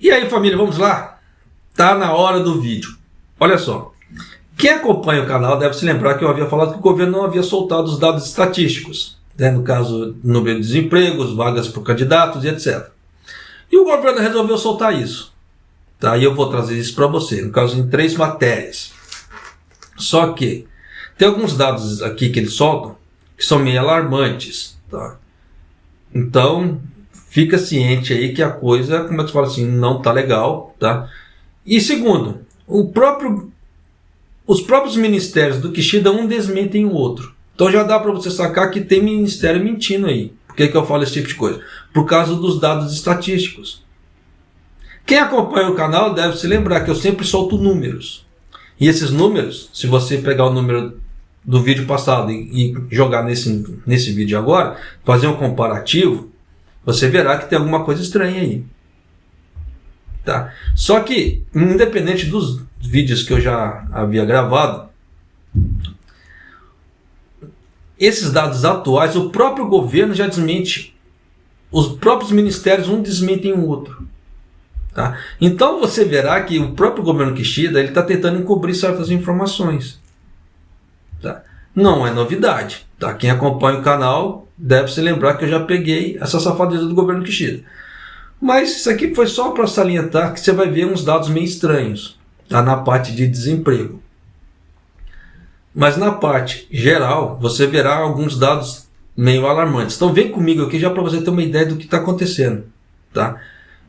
E aí, família, vamos lá? Tá na hora do vídeo. Olha só. Quem acompanha o canal deve se lembrar que eu havia falado que o governo não havia soltado os dados estatísticos, né? No caso, número de desempregos, vagas por candidatos e etc. E o governo resolveu soltar isso. Tá? E eu vou trazer isso para você, no caso, em 3 matérias. Só que tem alguns dados aqui que eles soltam que são meio alarmantes. Tá? Então, fica ciente aí que a coisa, como é que se fala assim, não tá legal. Tá? E segundo, os próprios ministérios do Kishida, um desmentem o outro. Então já dá para você sacar que tem ministério mentindo aí. Por que eu falo esse tipo de coisa? Por causa dos dados estatísticos. Quem acompanha o canal deve se lembrar que eu sempre solto números. E esses números, se você pegar o número do vídeo passado e jogar nesse vídeo agora, fazer um comparativo, você verá que tem alguma coisa estranha aí. Tá? Só que, independente dos vídeos que eu já havia gravado, esses dados atuais, o próprio governo já desmente. Os próprios ministérios, um desmentem o outro. Tá? Então você verá que o próprio governo Kishida está tentando encobrir certas informações. Tá? Não é novidade. Tá? Quem acompanha o canal deve se lembrar que eu já peguei essa safadeza do governo Kishida. Mas isso aqui foi só para salientar que você vai ver uns dados meio estranhos, tá? Na parte de desemprego. Mas na parte geral, você verá alguns dados meio alarmantes. Então vem comigo aqui já para você ter uma ideia do que está acontecendo. Tá?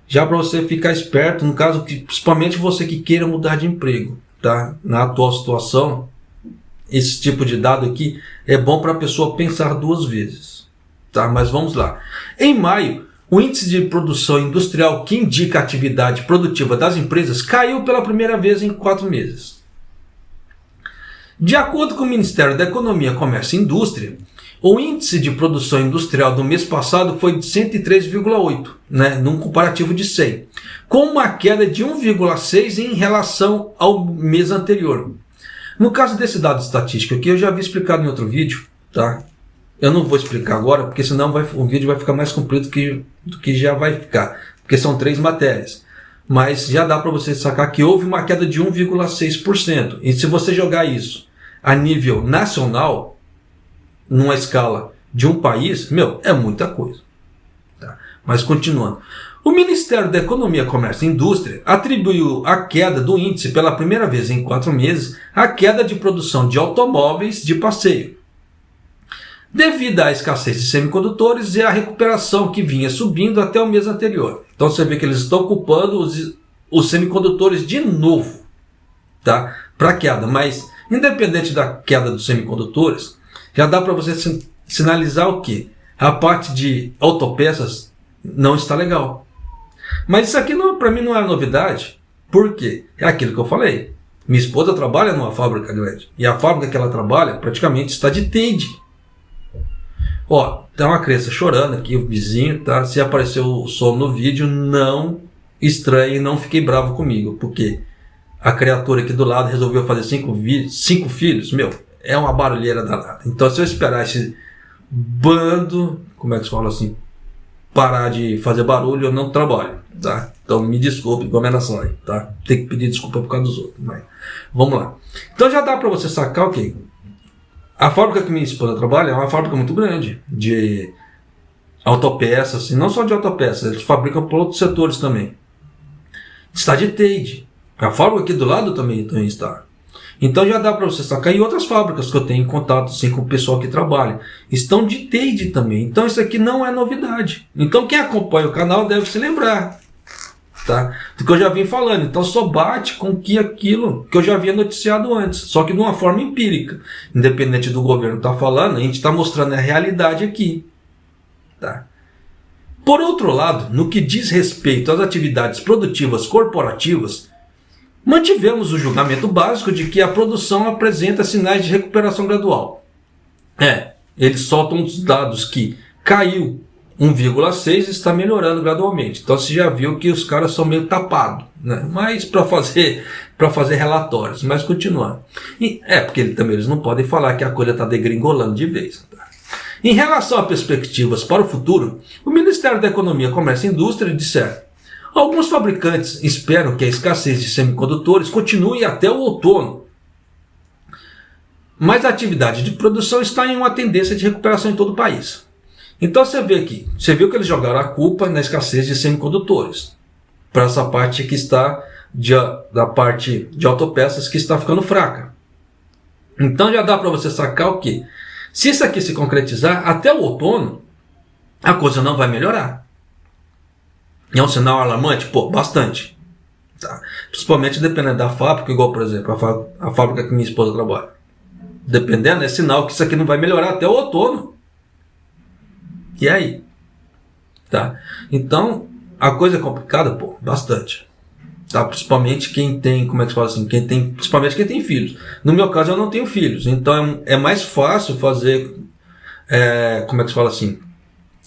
Já para você ficar esperto, no caso, principalmente você que queira mudar de emprego. Tá? Na atual situação, esse tipo de dado aqui é bom para a pessoa pensar 2 vezes. Tá? Mas vamos lá. Em maio, o índice de produção industrial, que indica a atividade produtiva das empresas, caiu pela primeira vez em 4 meses. De acordo com o Ministério da Economia, Comércio e Indústria, o índice de produção industrial do mês passado foi de 103,8, né, num comparativo de 100, com uma queda de 1,6 em relação ao mês anterior. No caso desse dado estatístico aqui, eu já havia explicado em outro vídeo, tá? Eu não vou explicar agora, porque senão o vídeo vai ficar mais comprido do que já vai ficar, porque são 3 matérias. Mas já dá para você sacar que houve uma queda de 1,6%. E se você jogar isso a nível nacional, numa escala de um país, é muita coisa. Tá? Mas continuando. O Ministério da Economia, Comércio e Indústria atribuiu a queda do índice pela primeira vez em 4 meses à queda de produção de automóveis de passeio, devido à escassez de semicondutores e à recuperação que vinha subindo até o mês anterior. Então você vê que eles estão culpando os semicondutores de novo, tá? Para a queda. Mas, independente da queda dos semicondutores, já dá para você sinalizar o quê? A parte de autopeças não está legal. Mas isso aqui para mim não é novidade. Por quê? É aquilo que eu falei. Minha esposa trabalha numa fábrica grande. E a fábrica que ela trabalha praticamente está de tende. Ó, tem uma criança chorando aqui, o vizinho, tá? Se apareceu o som no vídeo, não estranhe, não fiquei bravo comigo, porque a criatura aqui do lado resolveu fazer 5 filhos, é uma barulheira danada. Então, se eu esperar esse bando, como é que se fala assim, parar de fazer barulho, eu não trabalho, tá? Então, me desculpe, combinação aí, tá? Tem que pedir desculpa por causa dos outros, mas vamos lá. Então, já dá para você sacar o quê? A fábrica que minha esposa trabalha é uma fábrica muito grande de autopeças, e não só de autopeças, eles fabricam para outros setores também. Está de tende. A fábrica aqui do lado também está. Então já dá para você sacar. E outras fábricas que eu tenho em contato assim, com o pessoal que trabalha estão de tende também. Então isso aqui não é novidade. Então quem acompanha o canal deve se lembrar, tá? Do que eu já vim falando. Então só bate com aquilo que eu já havia noticiado antes, só que de uma forma empírica. Independente do governo estar falando, a gente está mostrando a realidade aqui. Tá? Por outro lado, no que diz respeito às atividades produtivas corporativas, mantivemos o julgamento básico de que a produção apresenta sinais de recuperação gradual. Eles soltam os dados que caiu 1,6 e está melhorando gradualmente. Então você já viu que os caras são meio tapados, né? Mas para fazer relatórios. Mas continuando. Porque eles não podem falar que a coisa está degringolando de vez. Tá? Em relação a perspectivas para o futuro, o Ministério da Economia, Comércio e Indústria disseram: Alguns fabricantes esperam que a escassez de semicondutores continue até o outono, mas a atividade de produção está em uma tendência de recuperação em todo o país. Então você vê aqui, você viu que eles jogaram a culpa na escassez de semicondutores, para essa parte que está da parte de autopeças que está ficando fraca. Então já dá para você sacar o que? Se isso aqui se concretizar, até o outono, a coisa não vai melhorar. É um sinal alarmante? Pô, bastante. Tá? Principalmente dependendo da fábrica, igual, por exemplo, a fábrica que minha esposa trabalha. Dependendo, é sinal que isso aqui não vai melhorar até o outono. E aí? Tá? Então, a coisa é complicada, pô, bastante. Tá? Principalmente quem tem, como é que se fala assim? Principalmente quem tem filhos. No meu caso, eu não tenho filhos. Então, é mais fácil fazer, como é que se fala assim?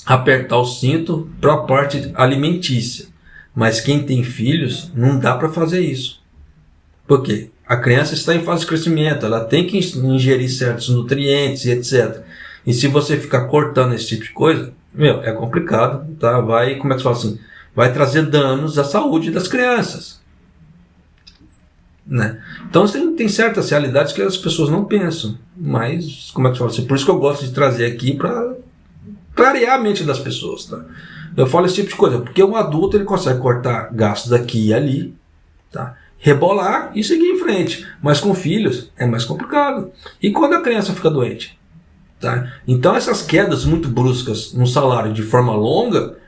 Apertar o cinto para a parte alimentícia. Mas quem tem filhos, não dá para fazer isso. Por quê? A criança está em fase de crescimento, ela tem que ingerir certos nutrientes e etc. E se você ficar cortando esse tipo de coisa, é complicado, tá? Como é que se fala assim? Vai trazer danos à saúde das crianças. Né? Então tem certas realidades que as pessoas não pensam. Mas, como é que se fala assim? Por isso que eu gosto de trazer aqui para clarear a mente das pessoas. Tá? Eu falo esse tipo de coisa, porque um adulto ele consegue cortar gastos aqui e ali, tá? Rebolar e seguir em frente. Mas com filhos é mais complicado. E quando a criança fica doente? Tá? Então essas quedas muito bruscas no salário de forma longa,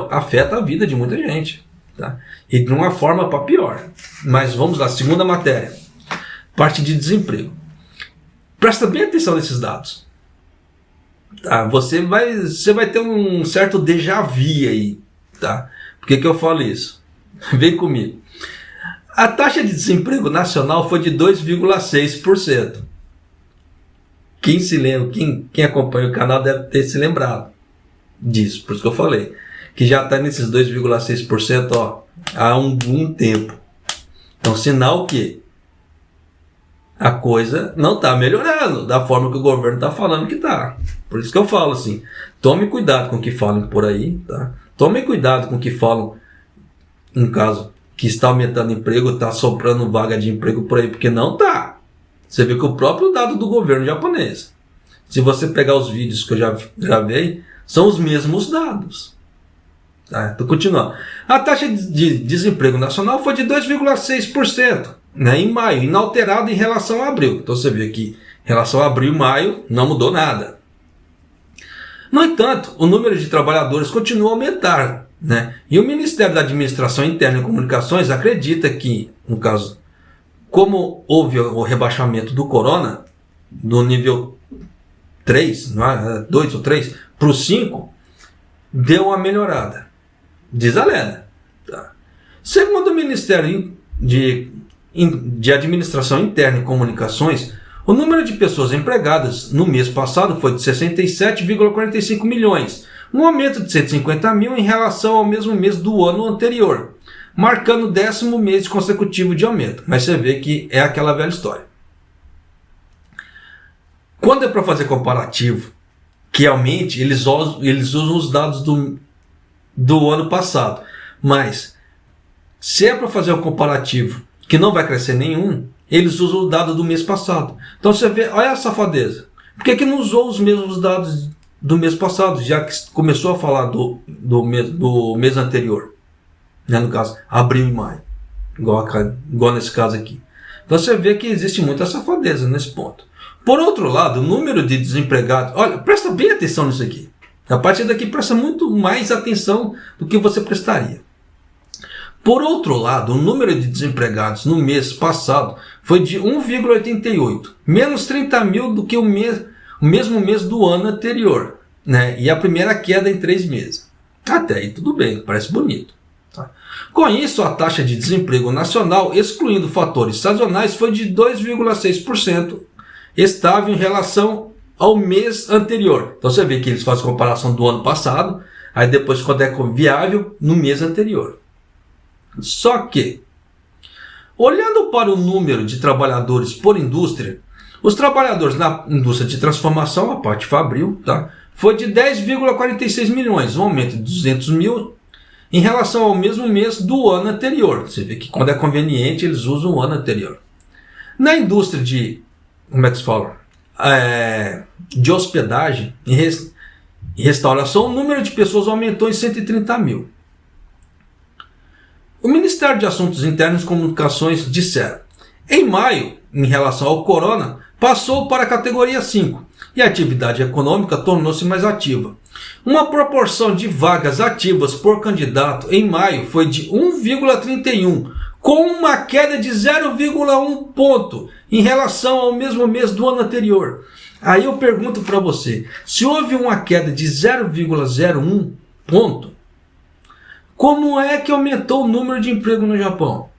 afeta a vida de muita gente. Tá? E de uma forma para pior. Mas vamos lá, segunda matéria. Parte de desemprego. Presta bem atenção nesses dados. Tá? Você vai ter um certo déjà vu aí. Tá? Por que eu falo isso? Vem comigo. A taxa de desemprego nacional foi de 2,6%. Quem se lembra, quem acompanha o canal deve ter se lembrado disso, por isso que eu falei. Que já está nesses 2,6% há um tempo. Então, sinal que a coisa não está melhorando da forma que o governo está falando que está. Por isso que eu falo assim, tome cuidado com o que falam por aí. Tá? Tome cuidado com o que falam, no caso, que está aumentando emprego, está sobrando vaga de emprego por aí, porque não está. Você vê que o próprio dado do governo japonês, se você pegar os vídeos que eu já gravei, são os mesmos dados. Tá? Então, continuando. A taxa de desemprego nacional foi de 2,6%, né, em maio, inalterado em relação a abril. Então você vê que em relação a abril e maio não mudou nada. No entanto, o número de trabalhadores continua a aumentar. Né? E o Ministério da Administração Interna e Comunicações acredita que, no caso, como houve o rebaixamento do corona, do nível 3, 2 ou 3, para o 5, deu uma melhorada. Diz a lenda. Tá? Segundo o Ministério de Administração Interna e Comunicações, o número de pessoas empregadas no mês passado foi de 67,45 milhões, um aumento de 150 mil em relação ao mesmo mês do ano anterior, marcando o 10º mês consecutivo de aumento. Mas você vê que é aquela velha história. Quando é para fazer comparativo, que realmente eles usam os dados do ano passado. Mas se é para fazer um comparativo que não vai crescer nenhum, eles usam o dado do mês passado. Então você vê, olha a safadeza. Por que não usou os mesmos dados do mês passado, já que começou a falar do mês anterior? Né, no caso, abril e maio. Igual nesse caso aqui. Então você vê que existe muita safadeza nesse ponto. Por outro lado, o número de desempregados... Olha, presta bem atenção nisso aqui. A partir daqui, presta muito mais atenção do que você prestaria. Por outro lado, o número de desempregados no mês passado foi de 1,88, menos 30 mil do que o mesmo mês do ano anterior, né? E a primeira queda em 3 meses. Até aí tudo bem, parece bonito. Tá? Com isso, a taxa de desemprego nacional, excluindo fatores sazonais, foi de 2,6%, estável em relação ao mês anterior. Então você vê que eles fazem comparação do ano passado, aí depois quando é viável, no mês anterior. Só que, olhando para o número de trabalhadores por indústria, os trabalhadores na indústria de transformação, a parte fabril, tá, foi de 10,46 milhões, um aumento de 200 mil em relação ao mesmo mês do ano anterior. Você vê que quando é conveniente eles usam o ano anterior. Na indústria de, como é que se fala? De hospedagem e restauração, o número de pessoas aumentou em 130 mil. O Ministério de Assuntos Internos e Comunicações disseram: em maio, em relação ao corona, passou para a categoria 5 e a atividade econômica tornou-se mais ativa. Uma proporção de vagas ativas por candidato em maio foi de 1,31, com uma queda de 0,1 ponto em relação ao mesmo mês do ano anterior. Aí eu pergunto para você, se houve uma queda de 0,01 ponto, como é que aumentou o número de emprego no Japão?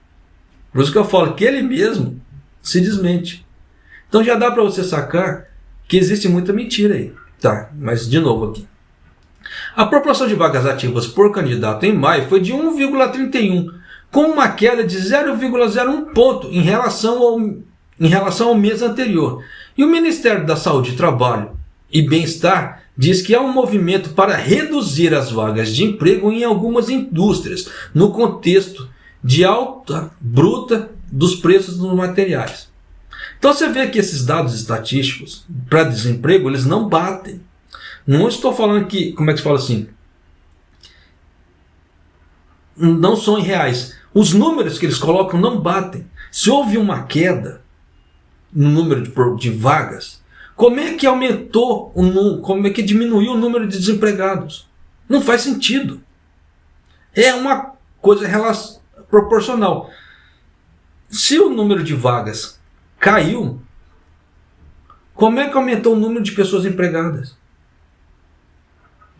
Por isso que eu falo que ele mesmo se desmente. Então já dá para você sacar que existe muita mentira aí. Tá, mas de novo aqui. A proporção de vagas ativas por candidato em maio foi de 1,31, com uma queda de 0,01 ponto em relação ao mês anterior. E o Ministério da Saúde, Trabalho e Bem-Estar diz que há um movimento para reduzir as vagas de emprego em algumas indústrias, no contexto de alta bruta dos preços dos materiais. Então você vê que esses dados estatísticos para desemprego, eles não batem. Não estou falando que, como é que se fala assim? Não são irreais. Os números que eles colocam não batem. Se houve uma queda no número de vagas, como é que aumentou, como é que diminuiu o número de desempregados? Não faz sentido. É uma coisa proporcional. Se o número de vagas caiu, como é que aumentou o número de pessoas empregadas?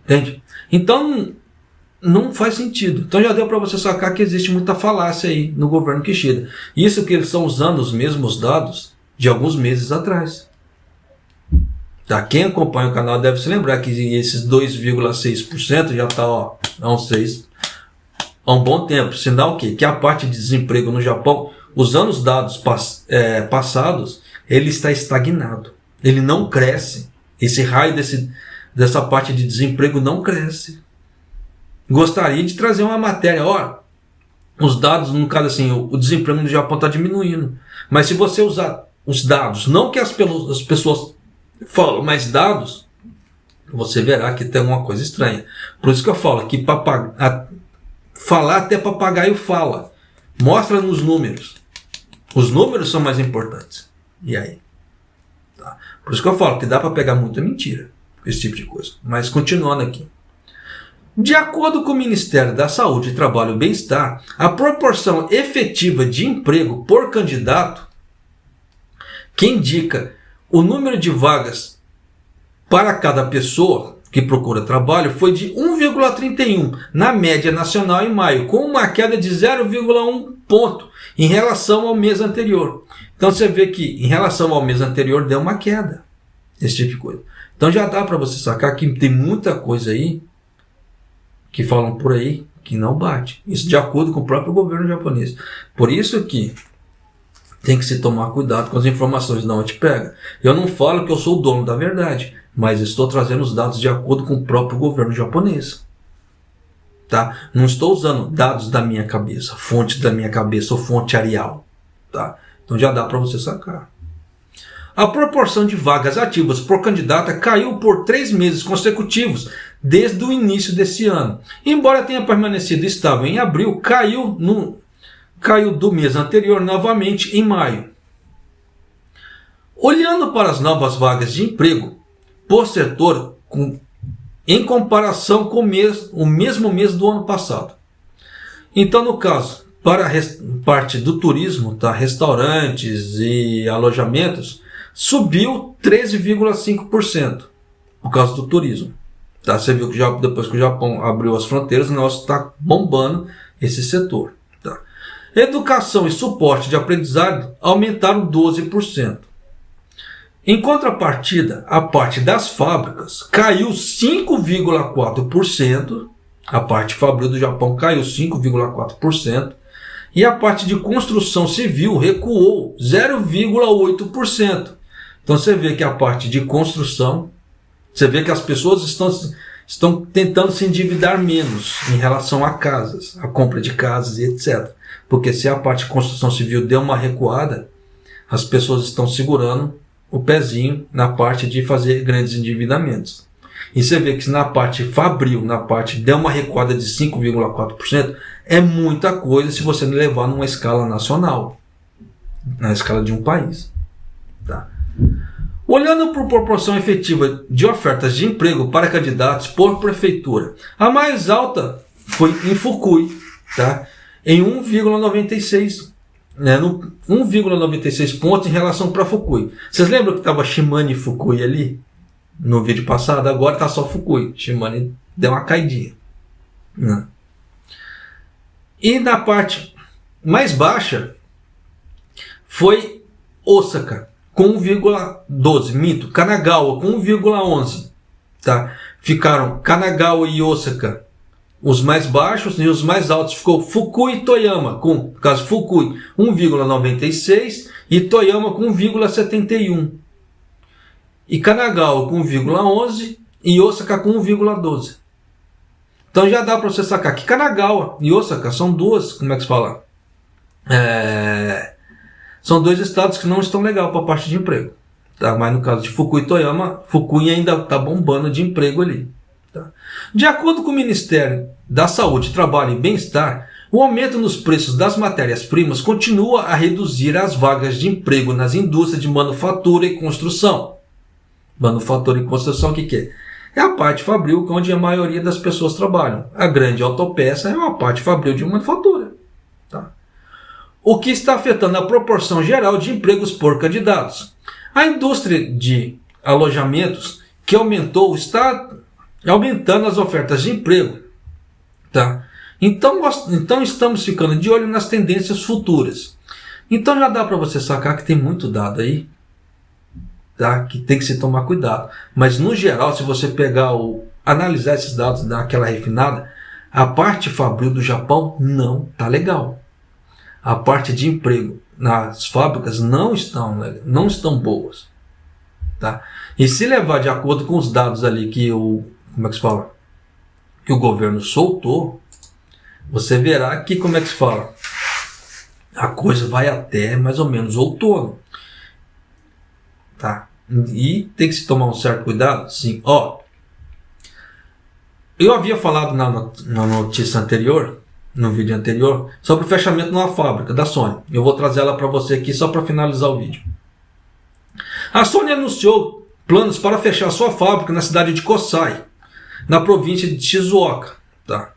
Entende? Então, não faz sentido. Então já deu para você sacar que existe muita falácia aí no governo Kishida. Isso que eles estão usando os mesmos dados de alguns meses atrás. Tá? Quem acompanha o canal deve se lembrar que esses 2,6% já está há um bom tempo. Sinal que a parte de desemprego no Japão, usando os dados passados, ele está estagnado. Ele não cresce. Esse raio dessa parte de desemprego não cresce. Gostaria de trazer uma matéria. Olha, os dados, no caso assim, o desemprego no Japão está diminuindo. Mas se você usar os dados, não que as pessoas falam, mas dados, você verá que tem uma coisa estranha. Por isso que eu falo que falar até papagaio fala. Mostra nos números. Os números são mais importantes. E aí? Tá? Por isso que eu falo que dá para pegar muita mentira. Esse tipo de coisa. Mas continuando aqui. De acordo com o Ministério da Saúde, Trabalho e Bem-Estar, a proporção efetiva de emprego por candidato, que indica o número de vagas para cada pessoa que procura trabalho, foi de 1,31 na média nacional em maio, com uma queda de 0,1 ponto em relação ao mês anterior. Então você vê que em relação ao mês anterior deu uma queda. Esse tipo de coisa. Então já dá para você sacar que tem muita coisa aí que falam por aí que não bate. Isso de acordo com o próprio governo japonês. Por isso que tem que se tomar cuidado com as informações de onde pega. Eu não falo que eu sou o dono da verdade, mas estou trazendo os dados de acordo com o próprio governo japonês. Tá? Não estou usando dados da minha cabeça, fonte da minha cabeça ou fonte Arial. Tá? Então já dá para você sacar. A proporção de vagas ativas por candidata caiu por 3 meses consecutivos desde o início desse ano. Embora tenha permanecido estável em abril, caiu do mês anterior novamente em maio. Olhando para as novas vagas de emprego por setor em comparação com o mesmo mês do ano passado. Então, no caso, para a parte do turismo, tá? Restaurantes e alojamentos, subiu 13,5% por causa do turismo. Tá? Você viu que depois que o Japão abriu as fronteiras, o negócio está bombando esse setor. Tá? Educação e suporte de aprendizado aumentaram 12%. Em contrapartida, a parte das fábricas caiu 5,4%. A parte fabril do Japão caiu 5,4%. E a parte de construção civil recuou 0,8%. Então você vê que a parte de construção, você vê que as pessoas estão tentando se endividar menos em relação a casas, a compra de casas e etc. Porque se a parte de construção civil deu uma recuada, as pessoas estão segurando o pezinho na parte de fazer grandes endividamentos. E você vê que na parte fabril, na parte deu uma recuada de 5,4%, é muita coisa se você levar numa escala nacional, na escala de um país. Tá? Olhando por proporção efetiva de ofertas de emprego para candidatos por prefeitura, a mais alta foi em Fukui, tá? Em 1,96, né? 1,96 pontos em relação para Fukui. Vocês lembram que estava Shimane e Fukui ali no vídeo passado? Agora está só Fukui. Shimane deu uma caidinha, né? E na parte mais baixa foi Osaka com 1,12, minto, Kanagawa com 1,11, tá? Ficaram Kanagawa e Osaka os mais baixos, e os mais altos ficou Fukui e Toyama, no caso Fukui 1,96 e Toyama com 1,71. E Kanagawa com 1,11 e Osaka com 1,12. Então já dá para você sacar que Kanagawa e Osaka são duas, como é que se fala? São dois estados que não estão legal para a parte de emprego. Tá? Mas no caso de Fukui e Toyama, Fukui ainda está bombando de emprego ali. Tá? De acordo com o Ministério da Saúde, Trabalho e Bem-Estar, o aumento nos preços das matérias-primas continua a reduzir as vagas de emprego nas indústrias de manufatura e construção. Manufatura e construção, o que é? É a parte fabril onde a maioria das pessoas trabalham. A grande autopeça é uma parte fabril de manufatura. Tá? O que está afetando a proporção geral de empregos por candidatos. A indústria de alojamentos que aumentou está aumentando as ofertas de emprego. Tá? Então estamos ficando de olho nas tendências futuras. Então já dá para você sacar que tem muito dado aí, tá? Que tem que se tomar cuidado. Mas no geral, se você analisar esses dados daquela refinada, a parte fabril do Japão não está legal. A parte de emprego nas fábricas não estão boas. Tá? E se levar de acordo com os dados ali que como é que se fala? Que o governo soltou, você verá que, como é que se fala? A coisa vai até mais ou menos outono. Tá? E tem que se tomar um certo cuidado. Sim. Eu havia falado na notícia anterior, no vídeo anterior, sobre o fechamento de uma fábrica da Sony. Eu vou trazer ela para você aqui só para finalizar o vídeo. A Sony anunciou planos para fechar sua fábrica na cidade de Kosai, na província de Shizuoka, tá?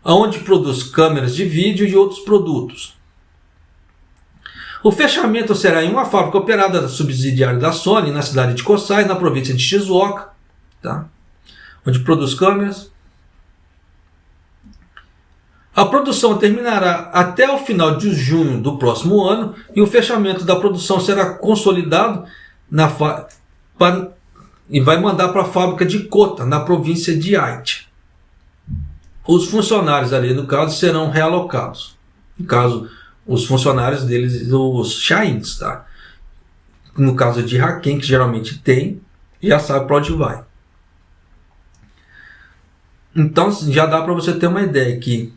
Onde produz câmeras de vídeo e outros produtos. O fechamento será em uma fábrica operada da subsidiária da Sony na cidade de Kosai, na província de Shizuoka, tá? Onde produz câmeras. A produção terminará até o final de junho do próximo ano e o fechamento da produção será consolidado e vai mandar para a fábrica de Kota, na província de Aichi. Os funcionários ali, no caso, serão realocados. No caso, os funcionários deles, os Shains, tá? No caso de Haken, que geralmente tem, já sabe para onde vai. Então, já dá para você ter uma ideia que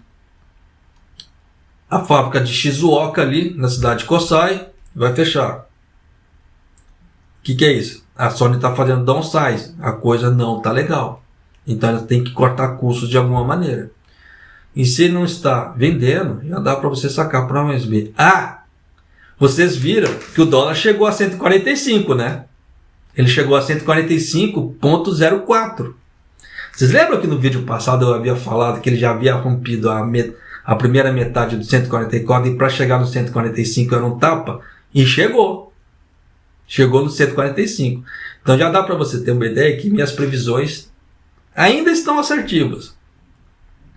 a fábrica de Shizuoka ali, na cidade de Kosai, vai fechar. O que é isso? A Sony está fazendo downsize, a coisa não está legal. Então ela tem que cortar custos de alguma maneira. E se não está vendendo, já dá para você sacar para mais ver. Vocês viram que o dólar chegou a 145, né? Ele chegou a 145,04. Vocês lembram que no vídeo passado eu havia falado que ele já havia rompido a primeira metade do 144 e para chegar no 145 era um tapa? E chegou. Chegou no 145. Então já dá para você ter uma ideia que minhas previsões ainda estão assertivas.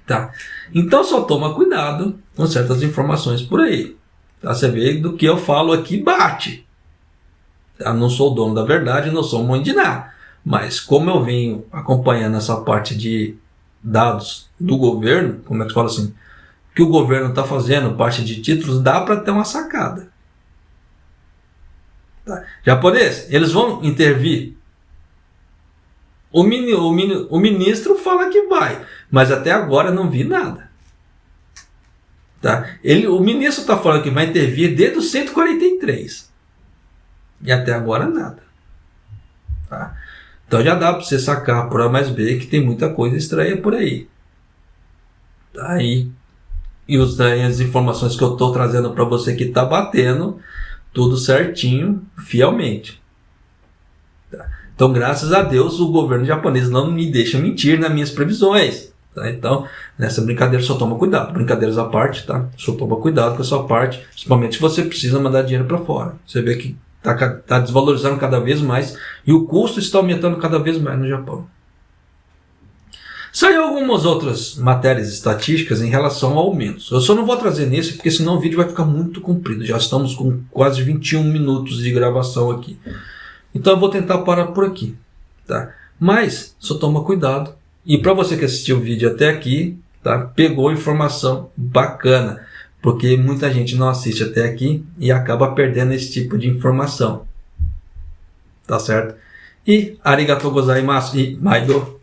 Tá? Então só toma cuidado com certas informações por aí. Tá? Você vê do que eu falo aqui bate. Tá? Não sou dono da verdade, não sou mãe de nada. Mas como eu venho acompanhando essa parte de dados do governo, como é que fala assim? Que o governo está fazendo, parte de títulos, dá para ter uma sacada. Tá? Japonês, eles vão intervir o ministro fala que vai, mas até agora não vi nada. Tá? O ministro está falando que vai intervir desde o 143. E até agora nada. Tá? Então já dá para você sacar por A mais B que tem muita coisa estranha por aí. Tá? E as informações que eu estou trazendo para você que está batendo tudo certinho, fielmente. Tá? Então, graças a Deus, o governo japonês não me deixa mentir nas minhas previsões. Tá? Então, nessa brincadeira só toma cuidado. Brincadeiras à parte, tá? Só toma cuidado com a sua parte, principalmente se você precisa mandar dinheiro para fora. Você vê que está desvalorizando cada vez mais e o custo está aumentando cada vez mais no Japão. Saiu algumas outras matérias estatísticas em relação a aumentos. Eu só não vou trazer nesse, porque senão o vídeo vai ficar muito comprido. Já estamos com quase 21 minutos de gravação aqui. Então eu vou tentar parar por aqui. Tá? Mas, só toma cuidado. E para você que assistiu o vídeo até aqui, tá? Pegou informação bacana. Porque muita gente não assiste até aqui e acaba perdendo esse tipo de informação. Tá certo? E arigatou gozaimasu e maido.